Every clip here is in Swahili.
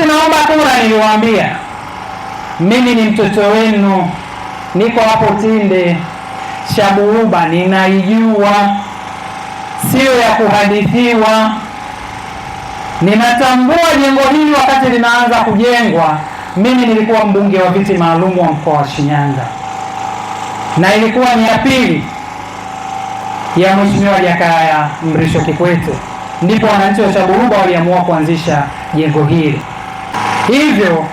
Wakati naomba kura niliwaambia mimi ni mtoto wenu, niko hapo Tinde. Shaburuba ninaijua, sio ya kuhadithiwa. Ninatambua jengo hili wakati linaanza kujengwa. Mimi nilikuwa mbunge wa viti maalum wa mkoa wa Shinyanga, na ilikuwa ni ya pili ya Mheshimiwa Jakaya Mrisho Kikwete, ndipo wananchi wa Shaburuba waliamua kuanzisha jengo hili. Hivyo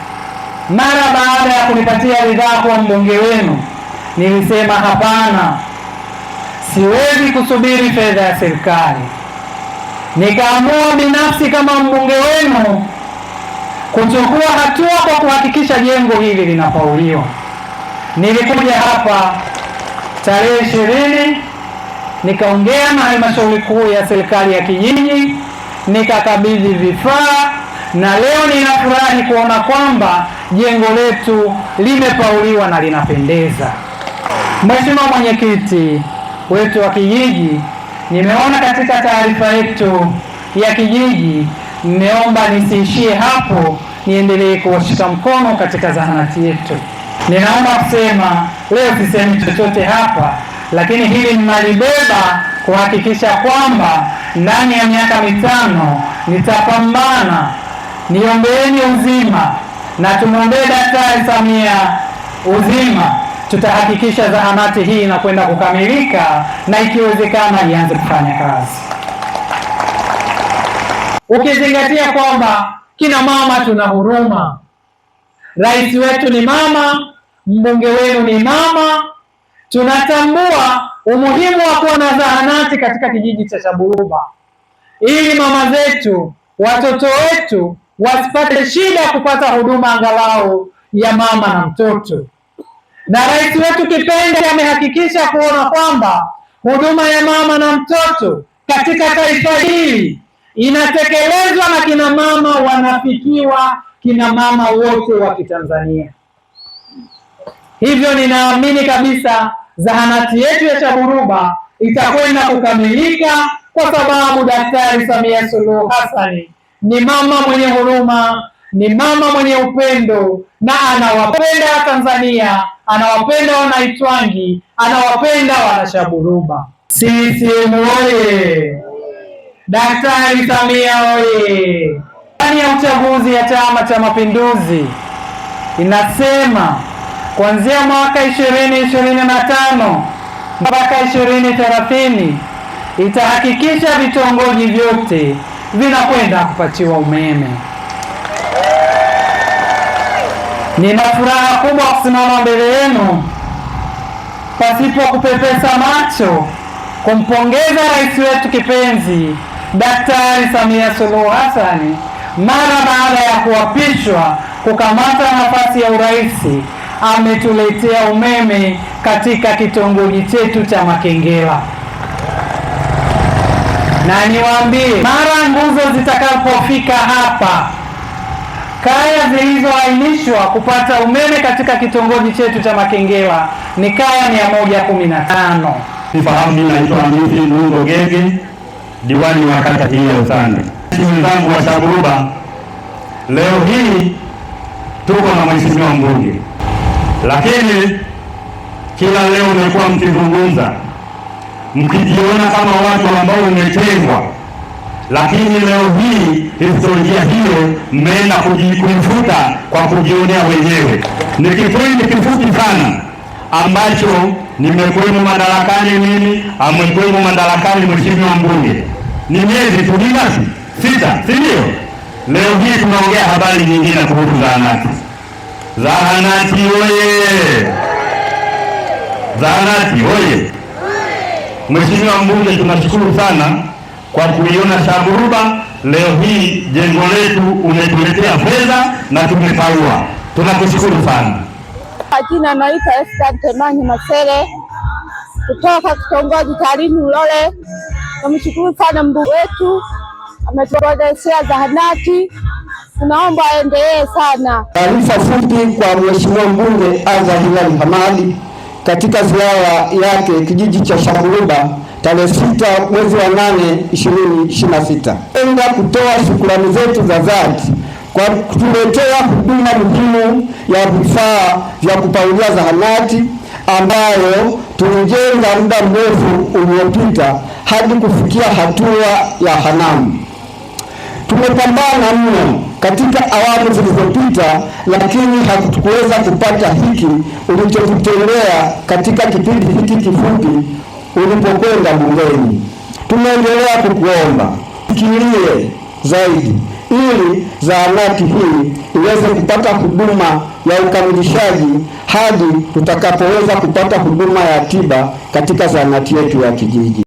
mara baada ya kunipatia ridhaa kuwa mbunge wenu, nilisema hapana, siwezi kusubiri fedha ya serikali. Nikaamua binafsi kama mbunge wenu kuchukua hatua kwa kuhakikisha jengo hili linafauliwa. Nilikuja hapa tarehe 20, nikaongea na halmashauri kuu ya serikali ya kijiji, nikakabidhi vifaa, na leo ninafurahi kuona kwamba jengo letu limepauliwa na linapendeza. Mheshimiwa mwenyekiti wetu wa kijiji, nimeona katika taarifa yetu ya kijiji, nimeomba nisiishie hapo, niendelee kuwashika mkono katika zahanati yetu. Ninaomba kusema leo sisemi chochote hapa, lakini hili ninalibeba kuhakikisha kwamba ndani ya miaka 5 nitapambana. Niombeeni uzima na tumwombee Daktari Samia uzima. Tutahakikisha zahanati hii inakwenda kukamilika na ikiwezekana ianze kufanya kazi. Ukizingatia kwamba kina mama tuna huruma, rais wetu ni mama, mbunge wenu ni mama, tunatambua umuhimu wa kuwa na zahanati katika kijiji cha Shaburuba ili mama zetu, watoto wetu wasipate shida kupata huduma angalau ya mama na mtoto. Na rais wetu kipenzi amehakikisha kuona kwamba huduma ya mama na mtoto katika taifa hili inatekelezwa na kina mama, wanafikiwa kina mama wote wa Kitanzania. Hivyo ninaamini kabisa zahanati yetu ya Shaburuba itakwenda kukamilika kwa sababu Daktari Samia Suluhu Hassan ni mama mwenye huruma, ni mama mwenye upendo, na anawapenda Tanzania, anawapenda Wanaitwangi, anawapenda Wanashaburuba. CCM oye! Daktari Samia oye! Ndani ya uchaguzi ya Chama cha Mapinduzi inasema kuanzia mwaka 2025 mpaka 2030 itahakikisha vitongoji vyote vinakwenda kupatiwa umeme. Nina furaha kubwa kusimama mbele yenu pasipo kupepesa macho kumpongeza rais wetu kipenzi Daktari Samia Suluhu Hassan mara baada ya kuapishwa kukamata nafasi ya urais. Ametuletea umeme katika kitongoji chetu cha Makengela, na niwaambie, mara nguzo zitakapofika hapa, kaya zilizoainishwa kupata umeme katika kitongoji chetu cha Makengela ni kaya 115. Nifahamu, mimi naitwa Hamisi Mungo Gege, diwani wa kata hii ya Usande. Wenzangu wa Shaburuba, leo hii tuko na mheshimiwa mbunge, lakini kila leo mmekuwa mkizungumza mkijiona kama watu ambao umetengwa, lakini leo hii historia hiyo mmeenda kuifuta kwa kujionea wenyewe. Ni kipindi kifupi sana ambacho nimekuwemo madarakani mimi, amekuwemo madarakani mheshimiwa mbunge, ni miezi tu basi 6, si ndio? Leo hii tunaongea habari nyingine kuhusu zahanati. Zahanati oye! Zahanati oye! Mheshimiwa mbunge, tunashukuru sana kwa kuiona Shaburuba. Leo hii jengo letu umetuletea fedha na tumepaua, tunakushukuru sana. Jina naitwa Esther Temanyi Masere kutoka kitongoji cha Ulole. Namshukuru sana mbunge wetu, ametuwezeshea zahanati, tunaomba aendelee sana. Taarifa fupi kwa mheshimiwa mbunge Azza Hilali Hamadi katika ziara yake kijiji cha Shaburuba tarehe 6 mwezi wa 8 2026. Enda kutoa shukrani zetu za dhati kwa kutuletea huduma muhimu ya vifaa vya kupaulia zahanati ambayo tulijenga muda mrefu uliopita hadi kufikia hatua ya hanamu. Tumepambana mno katika awamu zilizopita, lakini hatukuweza kupata hiki ulichotutendea katika kipindi hiki kifupi ulipokwenda bungeni. Tumeendelea kukuomba fikirie zaidi ili zahanati hii iweze kupata huduma ya ukamilishaji hadi tutakapoweza kupata huduma ya tiba katika zahanati yetu ya kijiji.